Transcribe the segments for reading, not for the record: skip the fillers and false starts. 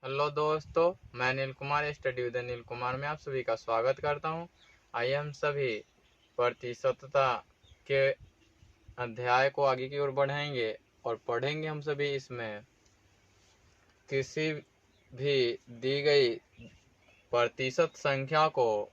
Hello दोस्तों, मैं Anil Kumar study with Anil Kumar में आप सभी का स्वागत करता हूं। आइए हम सभी प्रतिशतता के अध्याय को आगे की ओर बढ़ाएंगे और पढ़ेंगे हम सभी इसमें किसी भी दी गई प्रतिशत संख्या को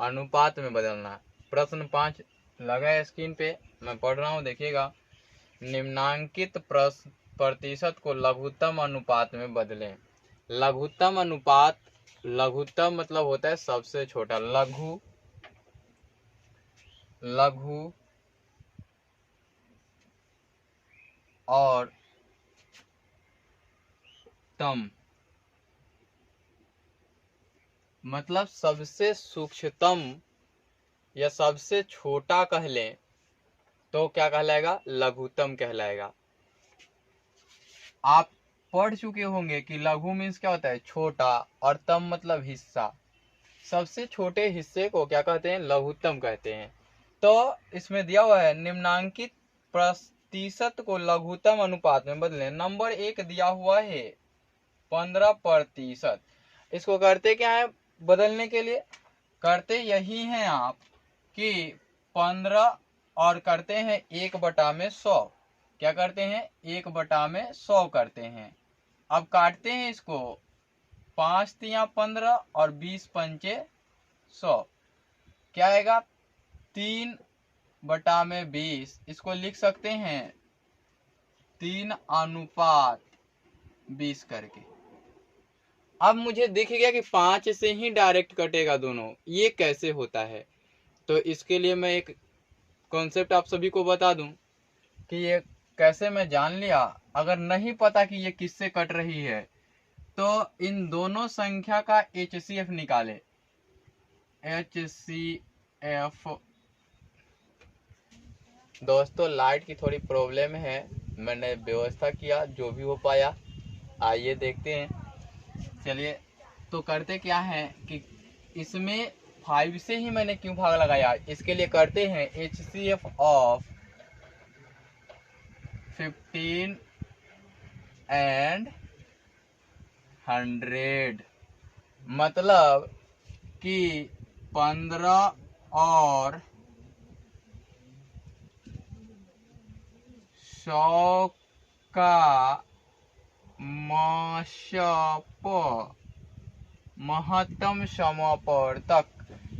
अनुपात में बदलना। प्रश्न 5 लगा है स्क्रीन पे, मैं पढ़ रहा हूँ, देखिएगा। निम्नांकित प्रतिशत को लघुत्तम अनुपात में बदलें। लघुत्तम अनुपात, लघुत्तम मतलब होता है सबसे छोटा। लघु और तम मतलब सबसे सूक्ष्मतम या सबसे छोटा कह लें तो क्या कहलाएगा? लघुत्तम कहलाएगा। आप पढ़ चुके होंगे कि लघु मीन्स क्या होता है? छोटा, और तम मतलब हिस्सा। सबसे छोटे हिस्से को क्या कहते हैं? लघुत्तम कहते हैं। तो इसमें दिया हुआ है निम्नांकित प्रतिशत को लघुत्तम अनुपात में बदलें। नंबर 1 दिया हुआ है 15%। इसको करते क्या है बदलने के लिए? करते यही हैं आप कि 15 और करते हैं 1/100। क्या करते हैं? 1/100 करते हैं। अब काटते हैं इसको, 5 तिया 15 और 20 पंचे 100। क्या आएगा? 3/20। इसको लिख सकते हैं 3:20 करके। अब मुझे दिख गया कि 5 से ही डायरेक्ट कटेगा दोनों। ये कैसे होता है? तो इसके लिए मैं एक कॉन्सेप्ट आप सभी को बता दूं कि ये कैसे मैं जान लिया। अगर नहीं पता कि ये किससे कट रही है तो इन दोनों संख्या का HCF निकाले। HCF। दोस्तों, लाइट की थोड़ी प्रॉब्लम है, मैंने व्यवस्था किया जो भी हो पाया। आइए देखते हैं। चलिए, तो करते क्या है कि इसमें 5 से ही मैंने क्यों भाग लगाया, इसके लिए करते हैं HCF ऑफ 15 and 100। मतलब कि 15 और 100 का महत्तम समापवर्तक।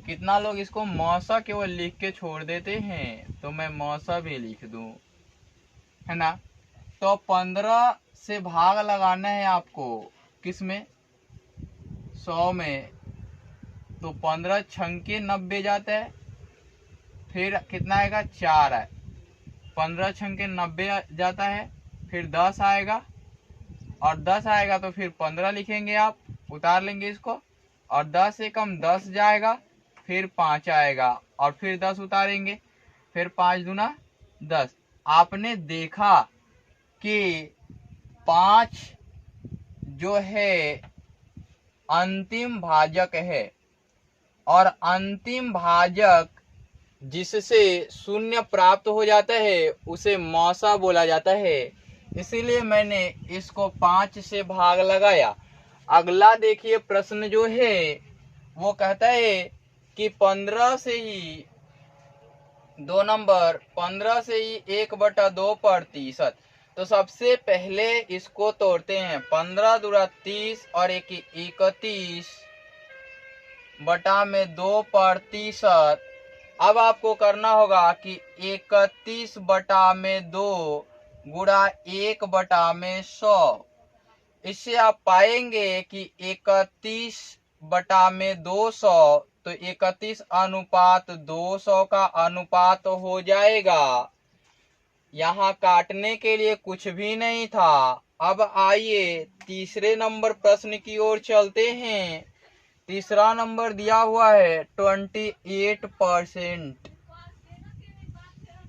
कितना लोग इसको मौसा केवल लिख के छोड़ देते हैं, तो मैं मौसा भी लिख दूं, है ना। तो 15 से भाग लगाना है आपको, किसमें? 100 में। तो 15 छंके 90 जाता है, फिर कितना आएगा? 4 है। 15 छंके 90 जाता है, फिर 10 आएगा, और 10 आएगा तो फिर 15 लिखेंगे आप, उतार लेंगे इसको, और 10 से कम 10 जाएगा, फिर 5 आएगा, और फिर 10 उतारेंगे, फिर 5 दूना 10। आपने देखा कि 5 जो है अंतिम भाजक है, और अंतिम भाजक जिससे शून्य प्राप्त हो जाता है उसे मौसा बोला जाता है। इसीलिए मैंने इसको 5 से भाग लगाया। अगला देखिए प्रश्न जो है वो कहता है कि 15 से ही 2 नंबर 15 से ही 1/2%। तो सबसे पहले इसको तोड़ते हैं। 15 दूना 30 और 1 31/2%। अब आपको करना होगा कि 31/2 गुणा 1/100। इससे आप पाएंगे कि 31/200, तो 31:200 का अनुपात हो जाएगा। यहाँ काटने के लिए कुछ भी नहीं था। अब आइए तीसरे नंबर प्रश्न की ओर चलते हैं। तीसरा नंबर दिया हुआ है 28%।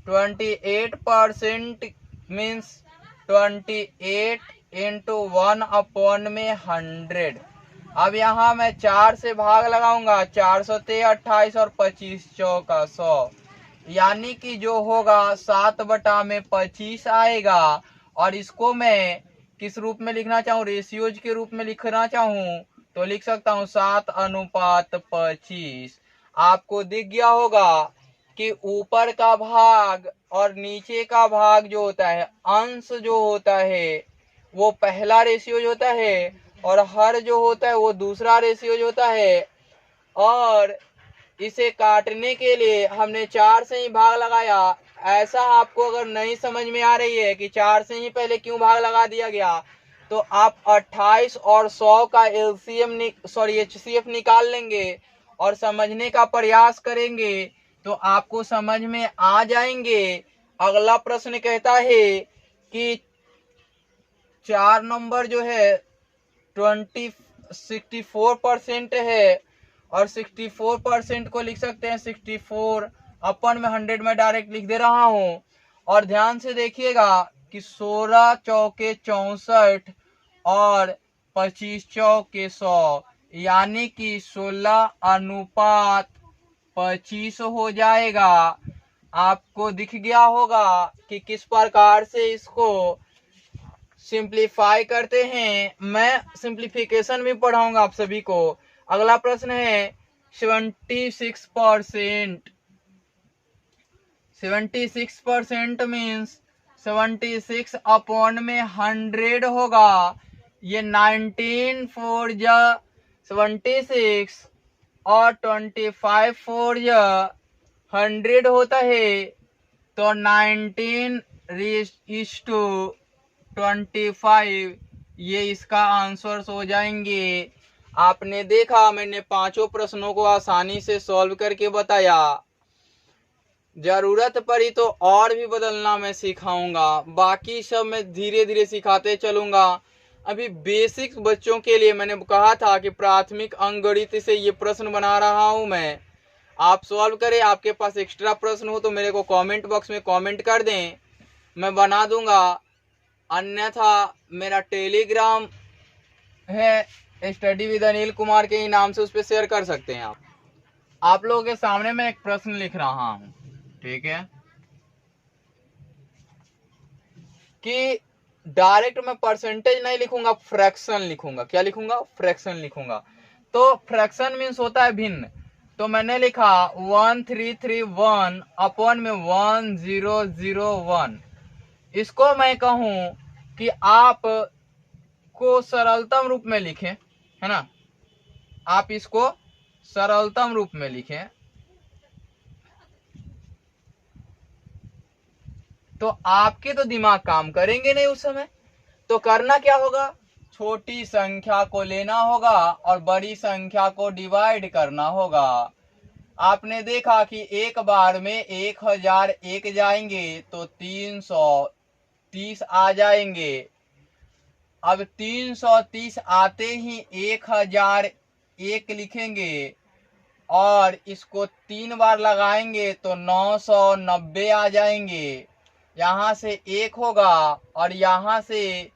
28% मीन्स 28 इंटू 1/100। अब यहाँ मैं 4 से भाग लगाऊंगा। 4 सते 28 और 25 चौका 100, यानी कि जो होगा 7/25 आएगा। और इसको मैं किस रूप में लिखना चाहूँ, रेशियोज के रूप में लिखना चाहूँ तो लिख सकता हूँ 7:25। आपको दिख गया होगा कि ऊपर का भाग और नीचे का भाग जो होता है, अंश जो होता है वो पहला रेशियोज होता है और हर जो होता है वो दूसरा रेशियोज होता है। और इसे काटने के लिए हमने 4 से ही भाग लगाया। ऐसा आपको अगर नहीं समझ में आ रही है कि 4 से ही पहले क्यों भाग लगा दिया गया, तो आप 28 और 100 का HCF निकाल लेंगे और समझने का प्रयास करेंगे तो आपको समझ में आ जाएंगे। अगला प्रश्न कहता है कि 4 नंबर जो है 64% है और 64% को लिख सकते हैं 64 अपन में 100 में डायरेक्ट लिख दे रहा हूं। और ध्यान से देखिएगा कि 16 चौके 64 और 25 चौके 100, यानी कि 16:25 हो जाएगा। आपको दिख गया होगा कि किस प्रकार से इसको सिंप्लीफाई करते हैं। मैं सिंप्लीफिकेशन भी पढ़ाऊंगा आप सभी को। अगला प्रश्न है 76%। 76% मीन्स 76 अपॉन में 100 होगा। ये 19 4 76 और 25 4 100 होता है, तो 19:25 ये इसका आंसर हो जाएंगे। आपने देखा मैंने पांचों प्रश्नों को आसानी से सॉल्व करके बताया। जरूरत पड़ी तो और भी बदलना मैं सिखाऊंगा, बाकी सब मैं धीरे धीरे सिखाते चलूंगा। अभी बेसिक्स बच्चों के लिए मैंने कहा था कि प्राथमिक अंकगणित से ये प्रश्न बना रहा हूं मैं, आप सॉल्व करें। आपके पास एक्स्ट्रा प्रश्न हो तो मेरे को कमेंट बॉक्स में कमेंट कर दें, मैं बना दूंगा। अन्यथा मेरा टेलीग्राम है स्टडी विद अनिल कुमार के ही नाम से, उस पर शेयर कर सकते हैं आप लोगों के सामने मैं एक प्रश्न लिख रहा हूं, ठीक है, कि डायरेक्ट मैं परसेंटेज नहीं लिखूंगा, फ्रैक्शन लिखूंगा। क्या लिखूंगा? फ्रैक्शन लिखूंगा। तो फ्रैक्शन मीन्स होता है भिन्न। तो मैंने लिखा 1331 अपॉन में 1001। इसको मैं कहूं कि आप को सरलतम रूप में लिखें, है ना, आप इसको सरलतम रूप में लिखें तो आपके तो दिमाग काम करेंगे नहीं उस समय। तो करना क्या होगा, छोटी संख्या को लेना होगा और बड़ी संख्या को डिवाइड करना होगा। आपने देखा कि एक बार में 1001 जाएंगे तो 330 आ जाएंगे। अब 330 आते ही 1001 लिखेंगे और इसको 3 बार लगाएंगे तो 990 आ जाएंगे। यहाँ से 1 होगा और यहाँ से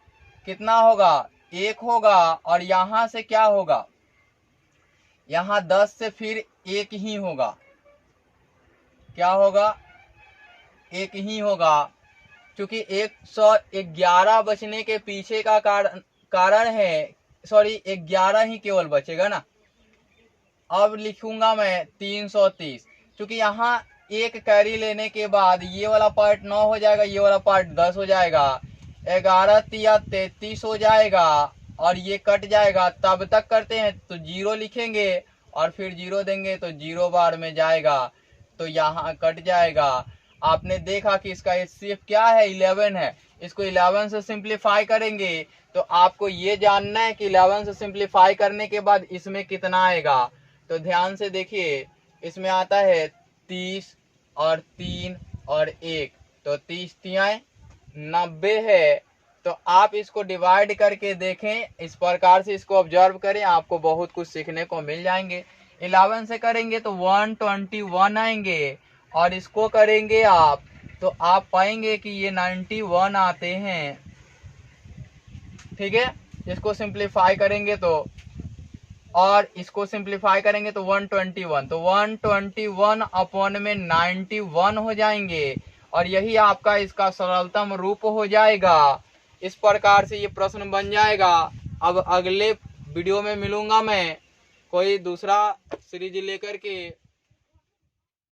कितना होगा, 1 होगा और यहाँ से क्या होगा, यहाँ 10 से फिर 1 ही होगा। क्या होगा? 1 ही होगा, क्योंकि 111 बचने के पीछे का कारण है, सॉरी 11 ही केवल बचेगा ना। अब लिखूंगा मैं 330, क्योंकि यहाँ एक कैरी लेने के बाद ये वाला पार्ट 9 हो जाएगा, ये वाला पार्ट 10 हो जाएगा, 11 तिया 33 हो जाएगा और ये कट जाएगा। तब तक करते हैं तो 0 लिखेंगे और फिर 0 देंगे तो 0 बार में जाएगा, तो यहाँ कट जाएगा। आपने देखा कि इसका HCF क्या है, 11 है। इसको 11 से सिंप्लीफाई करेंगे तो आपको ये जानना है कि 11 से सिंप्लीफाई करने के बाद इसमें कितना आएगा। तो ध्यान से देखिए, इसमें आता है 30 और 3 और 1, तो 30 तियाएं 90 है। तो आप इसको डिवाइड करके देखें, इस प्रकार से इसको ऑब्जर्व करें, आपको बहुत कुछ सीखने को मिल जाएंगे। 11 से करेंगे तो 121 आएंगे और इसको करेंगे आप तो आप पाएंगे कि ये 91 आते हैं। ठीक है, इसको सिंप्लीफाई करेंगे तो, और इसको सिंप्लीफाई करेंगे तो 121, तो 121 अपॉन में 91 हो जाएंगे और यही आपका इसका सरलतम रूप हो जाएगा। इस प्रकार से ये प्रश्न बन जाएगा। अब अगले वीडियो में मिलूंगा मैं कोई दूसरा सीरीज लेकर के।